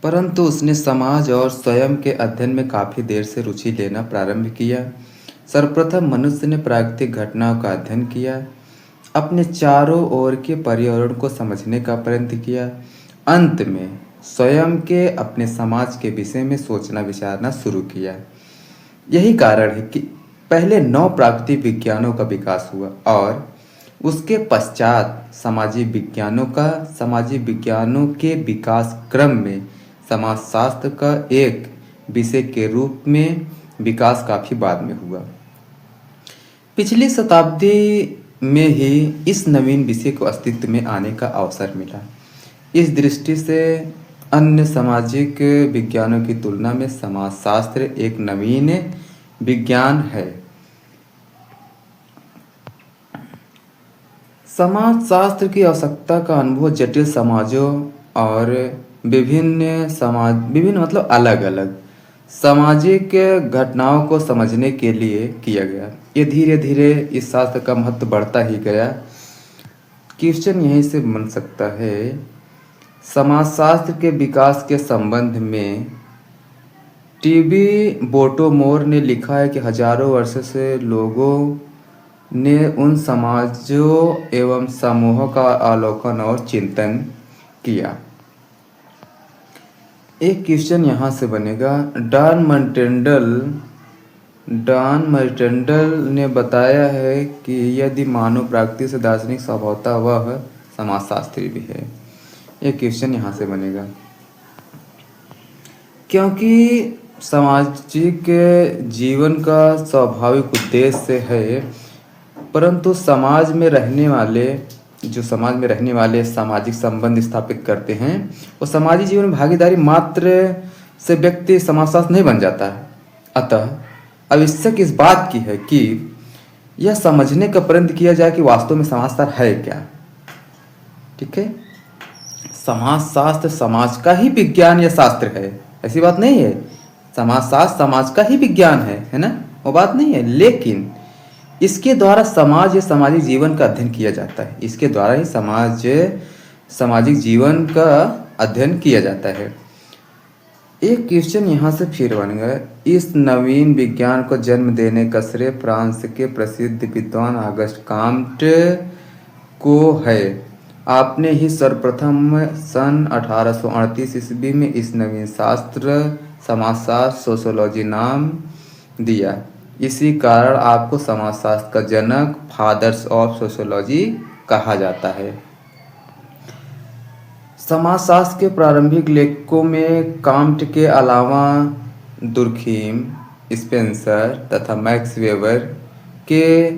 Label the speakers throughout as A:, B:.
A: परंतु उसने समाज और स्वयं के अध्ययन में काफ़ी देर से रुचि लेना प्रारंभ किया। सर्वप्रथम मनुष्य ने प्राकृतिक घटनाओं का अध्ययन किया, अपने चारों ओर के पर्यावरण को समझने का प्रयत्न किया। अंत में स्वयं के अपने समाज के विषय में सोचना विचारना शुरू किया। यही कारण है कि पहले 9 प्राकृतिक विज्ञानों का विकास हुआ और उसके पश्चात सामाजिक विज्ञानों के विकास क्रम में समाजशास्त्र का एक विषय के रूप में विकास काफ़ी बाद में हुआ। पिछली शताब्दी में ही इस नवीन विषय को अस्तित्व में आने का अवसर मिला। इस दृष्टि से अन्य सामाजिक विज्ञानों की तुलना में समाजशास्त्र एक नवीन विज्ञान है। समाजशास्त्र की आवश्यकता का अनुभव जटिल समाजों और विभिन्न मतलब अलग अलग सामाजिक घटनाओं को समझने के लिए किया गया। ये धीरे धीरे इस शास्त्र का महत्व बढ़ता ही गया। क्वेश्चन यहीं से बन सकता है, समाजशास्त्र के विकास के संबंध में टीबी बोटोमोर ने लिखा है कि हजारों वर्षों से लोगों ने उन समाजों एवं समूहों का अवलोकन और चिंतन किया। एक क्वेश्चन यहाँ से बनेगा, डॉन मर्टेंडल ने बताया है कि यदि मानव प्रकृति से दार्शनिक स्वभावतः वह समाजशास्त्री भी है। एक क्वेश्चन यहाँ से बनेगा क्योंकि सामाजिक जीवन का स्वाभाविक उद्देश्य है, परंतु समाज में रहने वाले सामाजिक संबंध स्थापित करते हैं और सामाजिक जीवन में भागीदारी मात्र से व्यक्ति समाजशास्त्र नहीं बन जाता है। अतः आवश्यक इस बात की है कि यह समझने का प्रयत्न किया जाए कि वास्तव में समाजशास्त्र है क्या। ठीक है, समाजशास्त्र समाज का ही विज्ञान या शास्त्र है, ऐसी बात नहीं है। समाजशास्त्र समाज का ही विज्ञान है ना, वो बात नहीं है। लेकिन इसके द्वारा समाज या सामाजिक जीवन का अध्ययन किया जाता है। इसके द्वारा ही सामाजिक जीवन का अध्ययन किया जाता है। एक क्वेश्चन यहाँ से फिर बन गया, इस नवीन विज्ञान को जन्म देने का श्रेय फ्रांस के प्रसिद्ध विद्वान ऑगस्ट काम्ट को है। आपने ही सर्वप्रथम सन 1838 ईस्वी में इस नवीन शास्त्र समाजशास्त्र सोशियोलॉजी नाम दिया। इसी कारण आपको समाजशास्त्र का जनक फादर्स ऑफ सोशियोलॉजी कहा जाता है। समाजशास्त्र के प्रारंभिक लेखकों में काम्ट के अलावा दुर्खीम, स्पेंसर तथा मैक्स वेबर के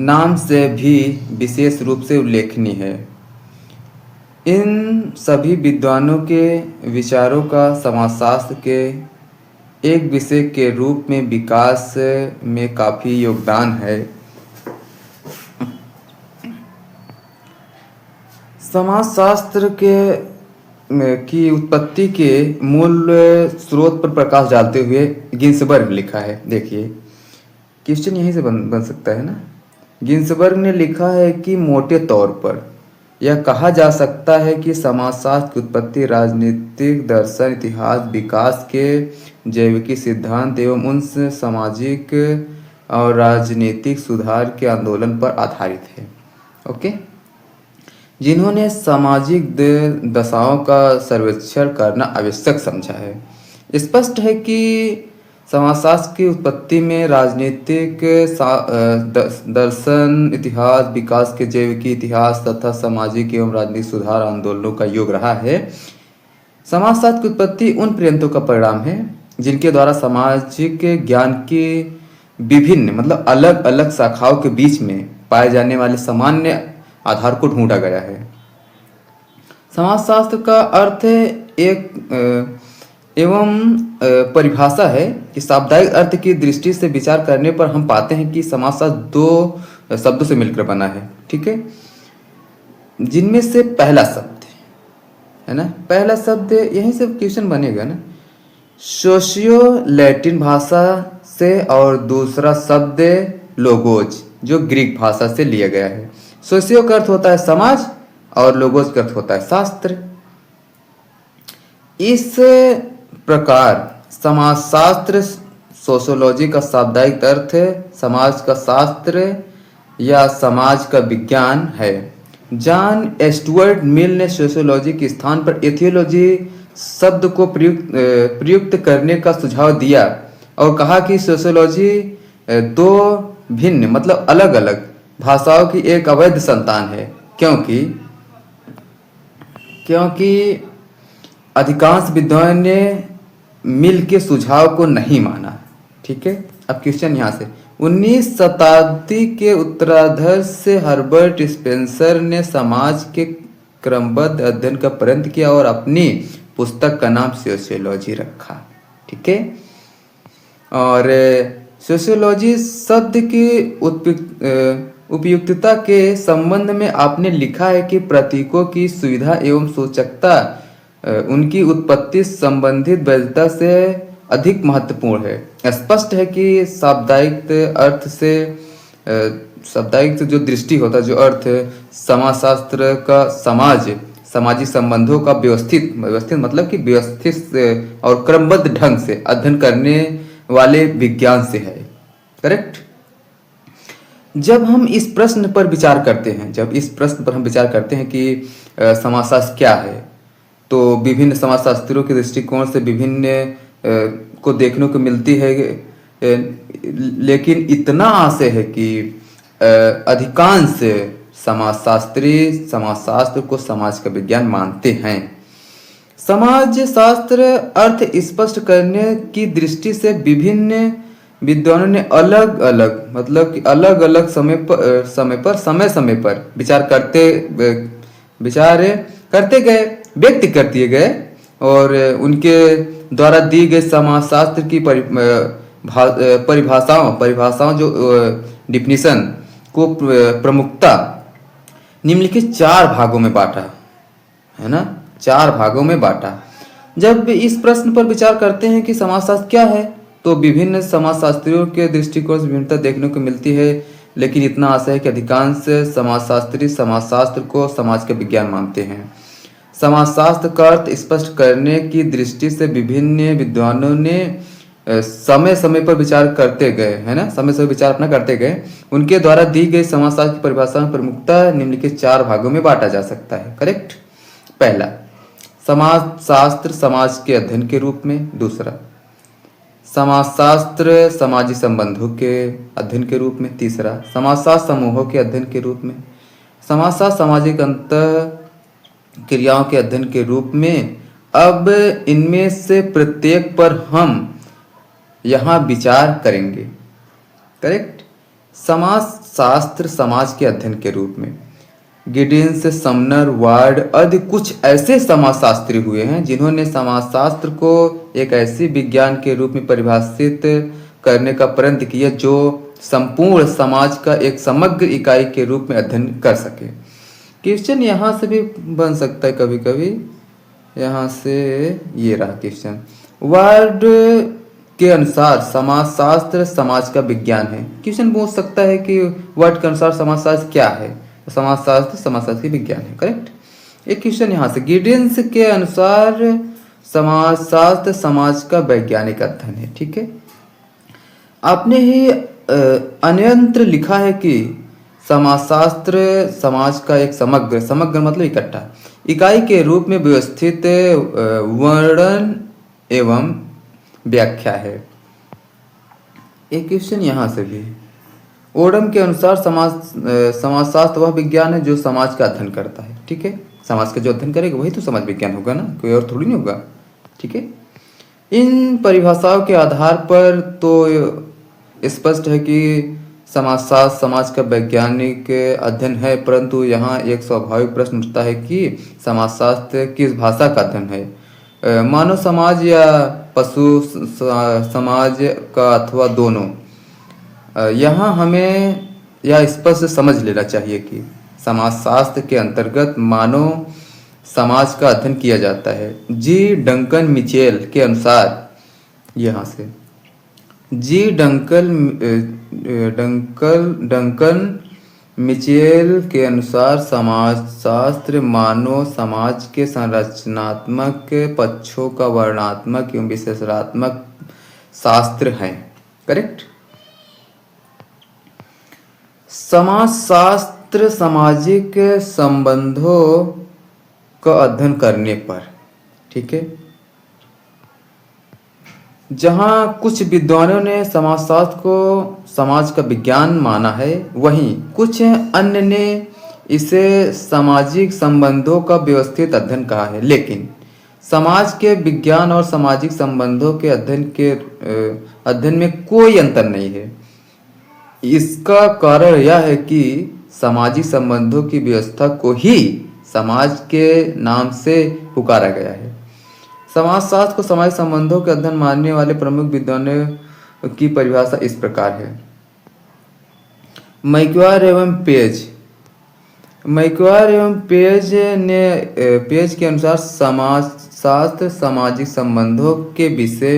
A: नाम से भी विशेष रूप से उल्लेखनीय है। इन सभी विद्वानों के विचारों का समाजशास्त्र के एक विषय के रूप में विकास में काफ़ी योगदान है। समाजशास्त्र की उत्पत्ति के मूल स्रोत पर प्रकाश डालते हुए गिन्सबर्ग लिखा है। देखिए, क्वेश्चन यहीं से बन सकता है ना। गिन्सबर्ग ने लिखा है कि मोटे तौर पर यह कहा जा सकता है कि समाजशास्त्र की उत्पत्ति राजनीतिक दर्शन, इतिहास, विकास के जैविकी सिद्धांत एवं उन सामाजिक और राजनीतिक सुधार के आंदोलन पर आधारित है। ओके, जिन्होंने सामाजिक दशाओं का सर्वेक्षण करना आवश्यक समझा है। स्पष्ट है कि समाजशास्त्र की उत्पत्ति में राजनीतिक दर्शन, इतिहास, विकास के जैविकी इतिहास तथा सामाजिक एवं राजनीतिक सुधार आंदोलनों का योग रहा है। समाजशास्त्र की उत्पत्ति उन प्रयत्नों का परिणाम है जिनके द्वारा सामाजिक ज्ञान की विभिन्न मतलब अलग अलग शाखाओं के बीच में पाए जाने वाले सामान्य आधार को ढूंढा गया है। समाजशास्त्र का अर्थ एक परिभाषा है कि शाब्दिक अर्थ की दृष्टि से विचार करने पर हम पाते हैं कि समाजशास्त्र 2 शब्दों से मिलकर बना है। ठीक है, जिनमें से पहला शब्द है ना, पहला शब्द यहीं से क्वेश्चन बनेगा ना, सोशियो लैटिन भाषा से, और दूसरा शब्द लोगोज जो ग्रीक भाषा से लिया गया है। सोशियो का अर्थ होता है समाज और लोगोज का अर्थ होता है शास्त्र। इस प्रकार समाजशास्त्र सोशियोलॉजी का शाब्दिक अर्थ समाज का शास्त्र या समाज का विज्ञान है। जॉन स्टुअर्ट मिल ने सोशियोलॉजी के स्थान पर एथियोलॉजी शब्द को प्रयुक्त करने का सुझाव दिया और कहा कि सोशियोलॉजी दो भिन्न मतलब अलग अलग भाषाओं की एक अवैध संतान है, क्योंकि अधिकांश विद्वान ने मिल के सुझाव को नहीं माना। ठीक है, अब क्वेश्चन यहाँ से 19 शताब्दी के उत्तरार्ध से हर्बर्ट स्पेंसर ने समाज के क्रमबद्ध अध्ययन का प्रारंभ किया और अपनी पुस्तक का नाम सोशियोलॉजी रखा। ठीक है, और सोशियोलॉजी शब्द की उपयुक्तता के संबंध में आपने लिखा है कि प्रतीकों की सुविधा एवं सूचकता उनकी उत्पत्ति संबंधित वैधता से अधिक महत्वपूर्ण है। स्पष्ट है कि शाब्दिक अर्थ से शाब्दिक जो दृष्टि होता है, जो अर्थ समाजशास्त्र का समाजी संबंधों का व्यवस्थित मतलब कि व्यवस्थित और क्रमबद्ध ढंग से अध्ययन करने वाले विज्ञान से है। करेक्ट। जब हम इस प्रश्न पर विचार करते हैं कि समाजशास्त्र क्या है, तो विभिन्न समाजशास्त्रियों के दृष्टिकोण से विभिन्न को देखने को मिलती है, लेकिन इतना आशय है कि अधिकांश समाजशास्त्री समाजशास्त्र को समाज का विज्ञान मानते हैं। समाज शास्त्र अर्थ स्पष्ट करने की दृष्टि से विभिन्न विद्वानों ने अलग अलग समय पर विचार करते गए, व्यक्त कर दिए गए और उनके द्वारा दी गई समाजशास्त्र की परिभाषाओं जो डिफिनीशन को प्रमुखता निम्नलिखित 4 भागों में बांटा है ना, 4 भागों में बांटा। जब इस प्रश्न पर विचार करते हैं कि समाजशास्त्र क्या है, तो विभिन्न समाजशास्त्रियों के दृष्टिकोण से भिन्नता देखने को मिलती है, लेकिन इतना आशा है कि अधिकांश समाजशास्त्री समाजशास्त्र को समाज का विज्ञान मानते हैं। समाजशास्त्र का अर्थ स्पष्ट करने की दृष्टि से विभिन्न विद्वानों ने समय समय पर विचार करते गए, है ना, समय समय विचार अपना करते गए। उनके द्वारा दी गई समाजशास्त्र की परिभाषा में प्रमुखता निम्नलिखित 4 भागों में बांटा जा सकता है। करेक्ट। पहला, समाजशास्त्र समाज के अध्ययन के रूप में। दूसरा, समाजशास्त्र समाजी संबंधों के अध्ययन के रूप में। तीसरा, समाजशास्त्र समूहों के अध्ययन के रूप में। समाजशास्त्र सामाजिक अंतः क्रियाओं के अध्ययन के रूप में। अब इनमें से प्रत्येक पर हम यहाँ विचार करेंगे। करेक्ट। समाजशास्त्र समाज के अध्ययन के रूप में गिडिंस, समनर, वार्ड आदि कुछ ऐसे समाजशास्त्री हुए हैं जिन्होंने समाजशास्त्र को एक ऐसी विज्ञान के रूप में परिभाषित करने का प्रयत्न किया जो संपूर्ण समाज का एक समग्र इकाई के रूप में अध्ययन कर सके। क्वेश्चन यहाँ से भी बन सकता है कभी कभी, यहाँ से ये रहा क्वेश्चन। वार्ड के अनुसार समाजशास्त्र समाज का विज्ञान है। क्वेश्चन पूछ सकता है कि वार्ड के अनुसार समाजशास्त्र क्या है, समाजशास्त्र समाजशास्त्र की विज्ञान है। करेक्ट। एक क्वेश्चन यहाँ से, गिडिंस के अनुसार समाजशास्त्र समाज का वैज्ञानिक अध्ययन है। ठीक है। आपने ही अन्यत्र लिखा है कि समाजशास्त्र समाज का एक समग्र मतलब इकट्ठा इकाई के रूप में व्यवस्थित वर्णन एवं व्याख्या है। एक क्वेश्चन यहाँ से भी, ओडम के अनुसार समाजशास्त्र वह विज्ञान है जो समाज का अध्ययन करता है। ठीक है। समाज का जो अध्ययन करेगा वही तो समाज विज्ञान होगा ना, कोई और थोड़ी नहीं होगा। ठीक है। इन परिभाषाओं के आधार पर तो स्पष्ट है कि समाजशास्त्र समाज का वैज्ञानिक अध्ययन है, परंतु यहाँ एक स्वाभाविक प्रश्न उठता है कि समाजशास्त्र किस भाषा का अध्ययन है, मानव समाज या पशु समाज का अथवा दोनों। यहाँ हमें यह स्पष्ट समझ लेना चाहिए कि समाजशास्त्र के अंतर्गत मानव समाज का अध्ययन किया जाता है। जी डंकन मिचेल के अनुसार, यहाँ से जी डंकन मिचेल के अनुसार समाजशास्त्र मानव समाज के संरचनात्मक पक्षों का वर्णनात्मक एवं विश्लेषणात्मक शास्त्र है। करेक्ट। समाजशास्त्र सामाजिक संबंधों का अध्ययन करने पर, ठीक है, जहां कुछ विद्वानों ने समाजशास्त्र को समाज का विज्ञान माना है, वहीं कुछ अन्य ने इसे सामाजिक संबंधों का व्यवस्थित अध्ययन कहा है। लेकिन समाज के विज्ञान और सामाजिक संबंधों के अध्ययन में कोई अंतर नहीं है। इसका कारण यह है कि सामाजिक संबंधों की व्यवस्था को ही समाज के नाम से पुकारा गया है। समाजशास्त्र को सामाजिक संबंधों के अध्ययन मानने वाले प्रमुख विद्वानों की परिभाषा इस प्रकार है। मैक्वायर एवं पेज के अनुसार समाजशास्त्र सामाजिक संबंधों के विषय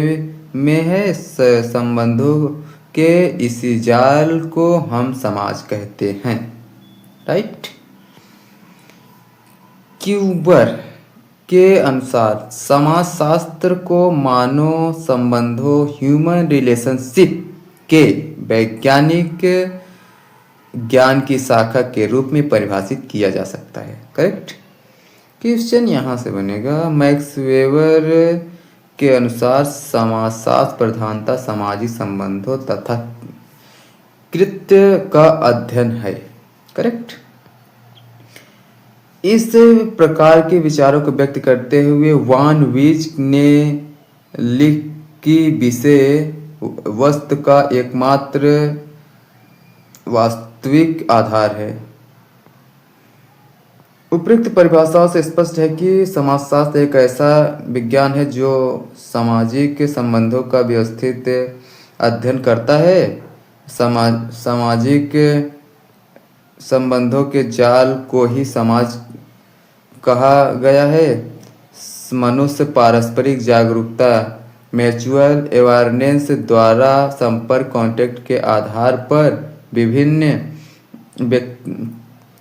A: में है। संबंधों के इसी जाल को हम समाज कहते हैं। राइट। क्यूबर के अनुसार समाजशास्त्र को मानव संबंधों ह्यूमन रिलेशनशिप के वैज्ञानिक ज्ञान की शाखा के रूप में परिभाषित किया जा सकता है। करेक्ट। क्वेश्चन यहाँ से बनेगा, मैक्स वेबर के अनुसार समाजशास्त्र प्रधानता सामाजिक संबंधों तथा कृत्य का अध्ययन है। करेक्ट। इस प्रकार के विचारों को व्यक्त करते हुए वान वीच ने लिख की विषय वस्तु का एकमात्र वास्तविक आधार है। उपयुक्त परिभाषाओं से स्पष्ट है कि समाजशास्त्र एक ऐसा विज्ञान है जो सामाजिक संबंधों का व्यवस्थित अध्ययन करता है। सामाजिक संबंधों के जाल को ही समाज कहा गया है। मनुष्य पारस्परिक जागरूकता म्यूचुअल अवेयरनेस द्वारा संपर्क कॉन्टैक्ट के आधार पर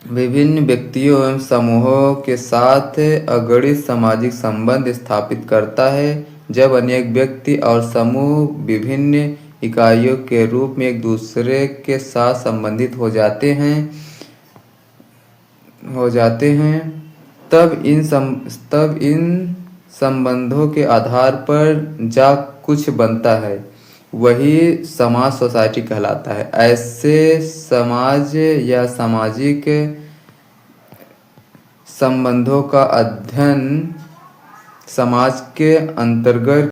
A: विभिन्न व्यक्तियों एवं समूहों के साथ अगणित सामाजिक संबंध स्थापित करता है। जब अनेक व्यक्ति और समूह विभिन्न इकाइयों के रूप में एक दूसरे के साथ संबंधित हो जाते हैं तब इन संबंधों के आधार पर जा कुछ बनता है, वही समाज सोसाइटी कहलाता है। ऐसे समाज या सामाजिक संबंधों का अध्ययन समाज के अंतर्गत